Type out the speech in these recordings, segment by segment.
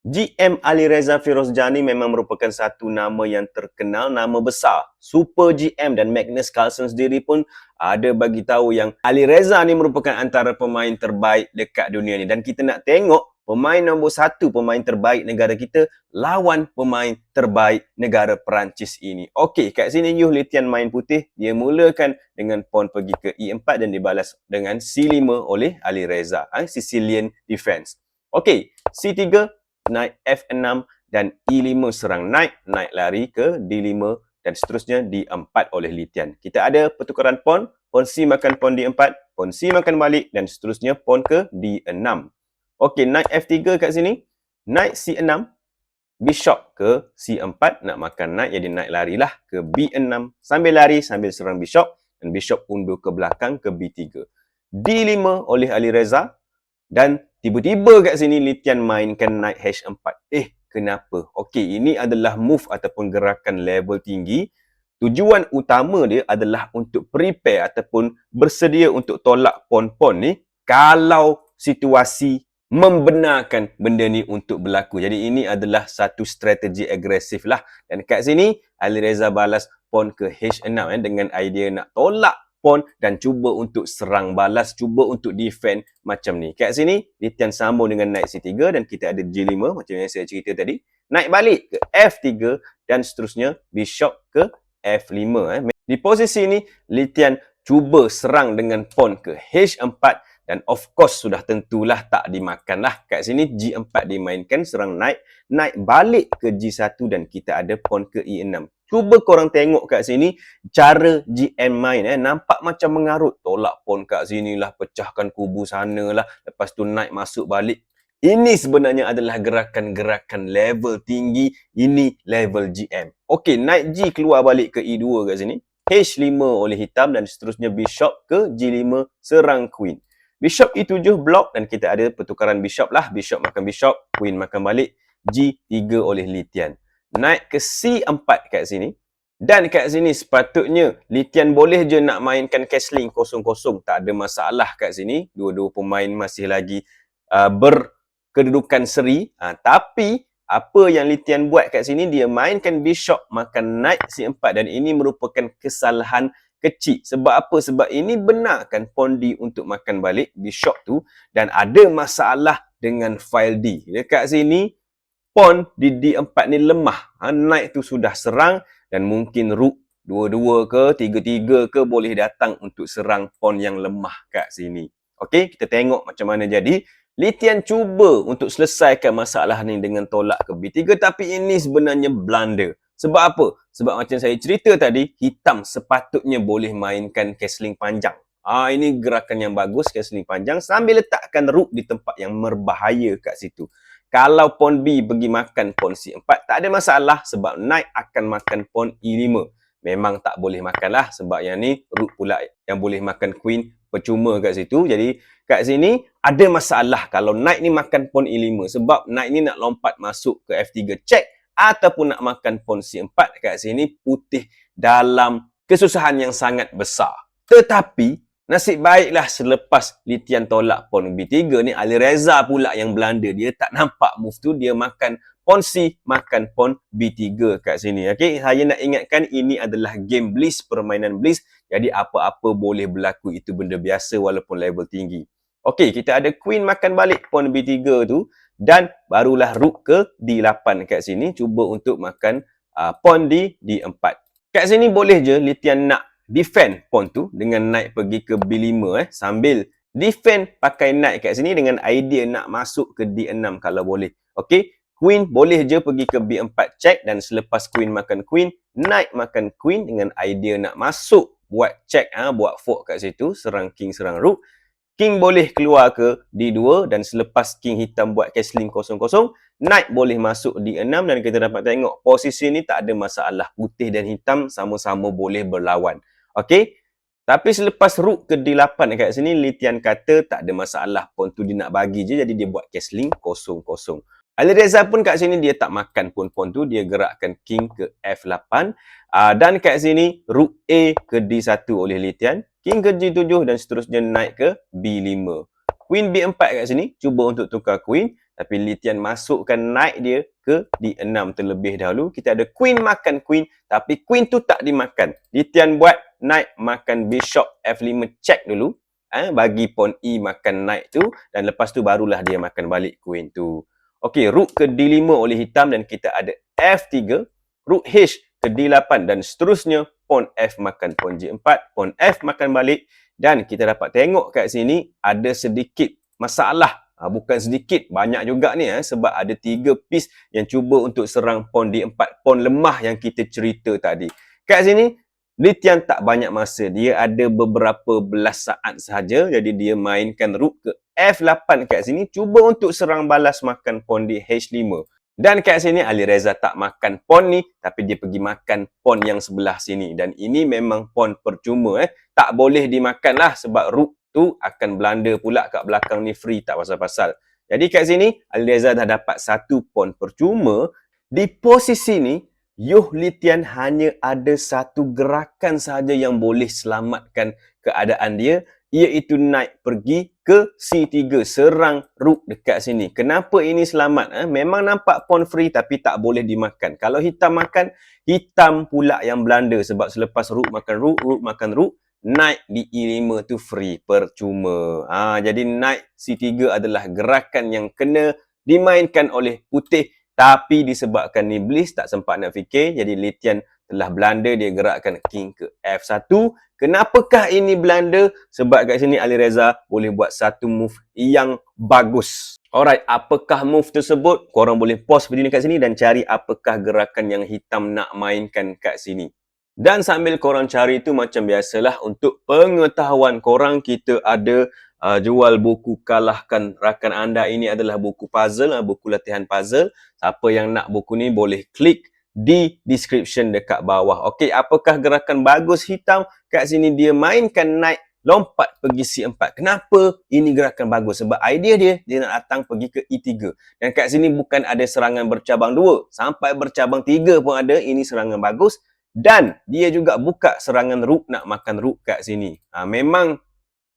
GM Ali Reza Firozjani memang merupakan satu nama yang terkenal, nama besar. Super GM dan Magnus Carlsen sendiri pun ada bagi tahu yang Ali Reza ni merupakan antara pemain terbaik dekat dunia ni. Dan kita nak tengok pemain nombor satu, pemain terbaik negara kita lawan pemain terbaik negara Perancis ini. Okey, kat sini Yuh Litian main putih. Dia mulakan dengan pawn pergi ke E4 dan dibalas dengan C5 oleh Ali Reza. Sicilian defense. Okey, C3, naik F6 dan E5 serang naik lari ke D5 dan seterusnya D4 oleh Litian. Kita ada pertukaran pawn C makan pawn D4, pawn C makan balik dan seterusnya pawn ke D6. Okey, naik F3 kat sini, naik C6, bishop ke C4, nak makan naik jadi naik larilah ke B6, sambil lari sambil serang bishop dan bishop undur ke belakang ke B3. D5 oleh Ali Reza dan tiba-tiba kat sini Litian mainkan naik H4. Kenapa? Okey, ini adalah move ataupun gerakan level tinggi. Tujuan utama dia adalah untuk prepare ataupun bersedia untuk tolak pawn-pawn ni kalau situasi membenarkan benda ni untuk berlaku. Jadi ini adalah satu strategi agresif lah. Dan kat sini Ali Reza balas pawn ke H6 dengan idea nak tolak pawn dan cuba untuk serang balas, cuba untuk defend macam ni. Kat sini, Litian sambung dengan naik C3 dan kita ada G5 macam yang saya cerita tadi. Naik balik ke F3 dan seterusnya bishop ke F5. Di posisi ini, Litian cuba serang dengan pawn ke H4 dan of course sudah tentulah tak dimakan lah. Kat sini G4 dimainkan, serang naik balik ke G1 dan kita ada pawn ke E6. Cuba korang tengok kat sini cara GM main nampak macam mengarut. Tolak pawn kat sini lah, pecahkan kubu sana lah, lepas tu naik masuk balik. Ini sebenarnya adalah gerakan-gerakan level tinggi, ini level GM. Okey, naik G keluar balik ke E2 kat sini. H5 oleh hitam dan seterusnya bishop ke G5 serang queen. Bishop E7 block dan kita ada pertukaran bishop lah. Bishop makan bishop, queen makan balik. G3 oleh Litian. Naik ke C4 kat sini. Dan kat sini sepatutnya Litian boleh je nak mainkan castling 0-0. Tak ada masalah kat sini. Dua-dua pemain masih lagi berkedudukan seri. Tapi apa yang Litian buat kat sini, dia mainkan bishop makan knight C4 dan ini merupakan kesalahan kecil. Sebab apa? Sebab ini benarkan pawn D untuk makan balik bishop tu dan ada masalah dengan file D. Dekat sini pawn di D4 ni lemah. Knight tu sudah serang dan mungkin rook 2-2 ke 3-3 ke boleh datang untuk serang pawn yang lemah kat sini. Okey, kita tengok macam mana jadi. Litian cuba untuk selesaikan masalah ni dengan tolak ke B3 tapi ini sebenarnya blunder. Sebab apa? Sebab macam saya cerita tadi, hitam sepatutnya boleh mainkan castling panjang. Ini gerakan yang bagus, castling panjang sambil letakkan rook di tempat yang berbahaya kat situ. Kalau pawn B pergi makan pawn C4, tak ada masalah sebab knight akan makan pawn E5. Memang tak boleh makan lah sebab yang ni rook pula yang boleh makan queen, percuma kat situ. Jadi kat sini ada masalah kalau knight ni makan pawn E5 sebab knight ni nak lompat masuk ke F3 check ataupun nak makan pawn C4. Kat sini putih dalam kesusahan yang sangat besar. Tetapi nasib baiklah selepas Litian tolak pawn B3 ni, Ali Reza pula yang blunder. Dia tak nampak move tu, dia makan pawn C, makan pawn B3 kat sini. Okey, saya nak ingatkan ini adalah game Blitz, permainan Blitz. Jadi apa-apa boleh berlaku, itu benda biasa walaupun level tinggi. Okey, kita ada queen makan balik pawn B3 tu dan barulah rook ke D8 kat sini cuba untuk makan pawn di D4. Kat sini boleh je Litian nak defend pawn tu dengan knight pergi ke B5 sambil defend pakai knight kat sini dengan idea nak masuk ke D6 kalau boleh. Okey, queen boleh je pergi ke B4 check dan selepas queen makan queen, knight makan queen dengan idea nak masuk buat check, buat fork kat situ, serang king serang rook. King boleh keluar ke D2 dan selepas king hitam buat castling 0-0, knight boleh masuk D6 dan kita dapat tengok posisi ni tak ada masalah. Putih dan hitam sama-sama boleh berlawan. Okey. Tapi selepas rook ke D8 kat sini, Litian kata tak ada masalah. Pawn tu dia nak bagi je, jadi dia buat castling 0-0. Ali Reza pun kat sini dia tak makan pawn tu, dia gerakkan king ke F8. Dan kat sini rook A ke D1 oleh Litian. King ke G7 dan seterusnya naik ke B5. Queen B4 kat sini, cuba untuk tukar queen. Tapi Litian masukkan knight dia ke D6 terlebih dahulu. Kita ada queen makan queen, tapi queen tu tak dimakan. Litian buat knight makan bishop F5 check dulu. Bagi pawn E makan knight tu, dan lepas tu barulah dia makan balik queen tu. Okey, rook ke D5 oleh hitam dan kita ada F3, rook H ke D8 dan seterusnya pawn F makan pawn G4, pawn F makan balik, dan kita dapat tengok kat sini ada sedikit masalah. Bukan sedikit, banyak juga ni sebab ada 3 piece yang cuba untuk serang pawn D4, pawn lemah yang kita cerita tadi. Kat sini Litian tak banyak masa, dia ada beberapa belas saat sahaja, jadi dia mainkan rook ke F8 kat sini, cuba untuk serang balas makan pawn di H5. Dan kat sini Alireza tak makan pawn ni, tapi dia pergi makan pawn yang sebelah sini. Dan ini memang pawn percuma. Tak boleh dimakan lah sebab rook tu akan belanda pula kat belakang ni free, tak pasal-pasal. Jadi kat sini Alireza dah dapat satu pawn percuma. Di posisi ni, Yuh Litian hanya ada satu gerakan sahaja yang boleh selamatkan keadaan dia, iaitu knight pergi ke C3, serang rook dekat sini. Kenapa ini selamat? Memang nampak pawn free tapi tak boleh dimakan. Kalau hitam makan, hitam pula yang belanda sebab selepas rook makan rook, knight di E5 tu free, percuma. Jadi knight C3 adalah gerakan yang kena dimainkan oleh putih. Tapi disebabkan Iblis tak sempat nak fikir, jadi Litian telah belanda, dia gerakkan king ke F1. Kenapakah ini belanda? Sebab kat sini Alireza boleh buat satu move yang bagus. Alright, apakah move tersebut? Korang boleh pause video ni kat sini dan cari apakah gerakan yang hitam nak mainkan kat sini. Dan sambil korang cari tu, macam biasalah untuk pengetahuan korang, kita ada jual buku Kalahkan Rakan Anda. Ini adalah buku puzzle, buku latihan puzzle. Siapa yang nak buku ni boleh klik di description dekat bawah. Okey, apakah gerakan bagus hitam? Kat sini dia mainkan knight lompat pergi C4. Kenapa ini gerakan bagus? Sebab idea dia nak datang pergi ke E3. Dan kat sini bukan ada serangan bercabang 2, sampai bercabang 3 pun ada. Ini serangan bagus. Dan dia juga buka serangan rook, nak makan rook kat sini. Memang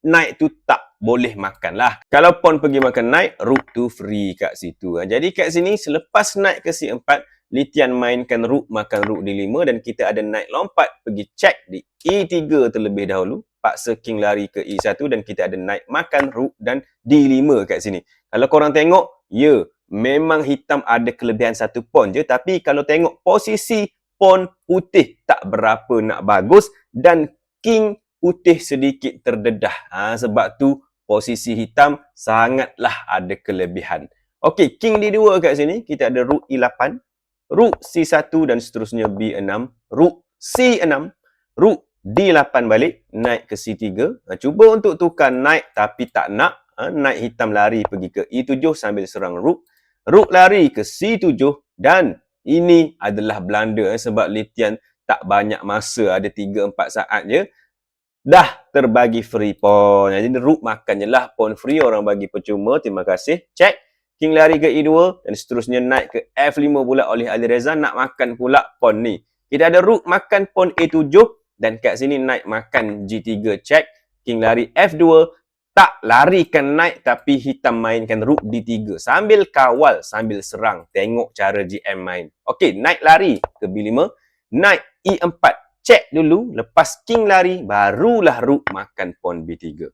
knight tu tak boleh makan lah. Kalau pawn pergi makan knight, rook tu free kat situ. Jadi kat sini selepas knight ke C4, Litian mainkan rook makan rook D5 dan kita ada knight lompat pergi check di E3 terlebih dahulu. Paksa king lari ke E1 dan kita ada knight makan rook dan D5 kat sini. Kalau korang tengok, ya, memang hitam ada kelebihan satu pawn je, tapi kalau tengok posisi pawn putih tak berapa nak bagus dan king putih sedikit terdedah. Sebab tu posisi hitam sangatlah ada kelebihan. Okey, king D2 kat sini. Kita ada rook E8, rook C1 dan seterusnya B6, rook C6, rook D8 balik, knight ke C3. Cuba untuk tukar knight tapi tak nak. Knight hitam lari pergi ke E7 sambil serang rook. Rook lari ke C7 dan ini adalah belanda sebab Litian tak banyak masa, ada 3-4 saat je. Dah terbagi free pawn. Jadi rook makan je lah pawn free, orang bagi percuma. Terima kasih. Check. King lari ke E2 dan seterusnya knight ke F5 pula oleh Alireza, nak makan pula pawn ni. Kita ada rook makan pawn E7 dan kat sini knight makan G3 check. King lari F2, tak larikan knight tapi hitam mainkan rook D3 sambil kawal, sambil serang. Tengok cara GM main. Okey, knight lari ke B5, knight E4 check dulu, lepas king lari barulah rook makan pawn B3.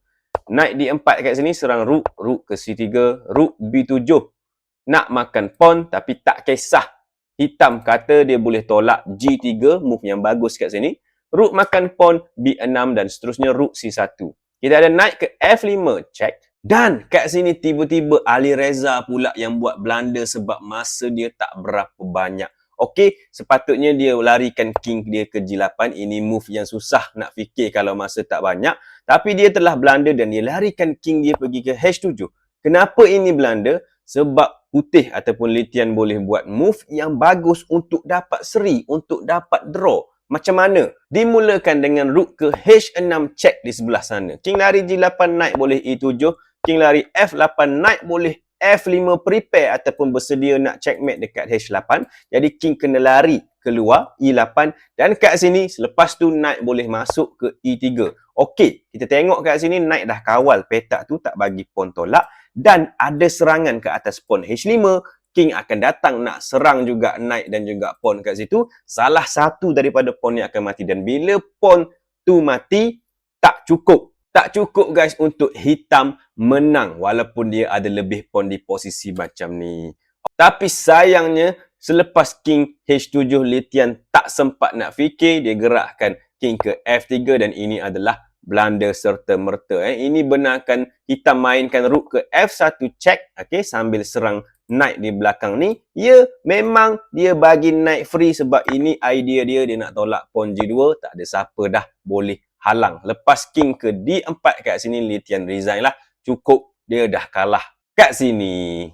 Knight D4 kat sini serang rook, rook ke C3, rook B7. Nak makan pawn tapi tak kisah. Hitam kata dia boleh tolak G3, move yang bagus kat sini. Rook makan pawn B6 dan seterusnya rook C1. Kita ada knight ke F5 check. Dan kat sini tiba-tiba Alireza pula yang buat belanda sebab masa dia tak berapa banyak. Okey, sepatutnya dia larikan king dia ke G8. Ini move yang susah nak fikir kalau masa tak banyak. Tapi dia telah belanda dan dia larikan king dia pergi ke H7. Kenapa ini belanda? Sebab putih ataupun Litian boleh buat move yang bagus untuk dapat seri, untuk dapat draw. Macam mana? Dimulakan dengan rook ke H6 check di sebelah sana. King lari G8, knight boleh E7. King lari F8, knight boleh F5 prepare ataupun bersedia nak checkmate dekat H8. Jadi king kena lari keluar E8 dan kat sini selepas tu knight boleh masuk ke E3. Okey, kita tengok kat sini knight dah kawal petak tu, tak bagi pawn tolak dan ada serangan ke atas pawn H5, king akan datang nak serang juga knight dan juga pawn kat situ. Salah satu daripada pawn ni akan mati, dan bila pawn tu mati, tak cukup. Tak cukup guys untuk hitam menang walaupun dia ada lebih pawn di posisi macam ni. Tapi sayangnya selepas king H7, Litian tak sempat nak fikir, dia gerakkan king ke F3 dan ini adalah blunder serta-merta. Ini benarkan hitam mainkan rook ke F1 check, okay, sambil serang knight di belakang ni. Ya, memang dia bagi knight free sebab ini idea dia, dia nak tolak pawn G2, tak ada siapa dah boleh halang. Lepas king ke D4 kat sini, Litian resign lah. Cukup, dia dah kalah kat sini.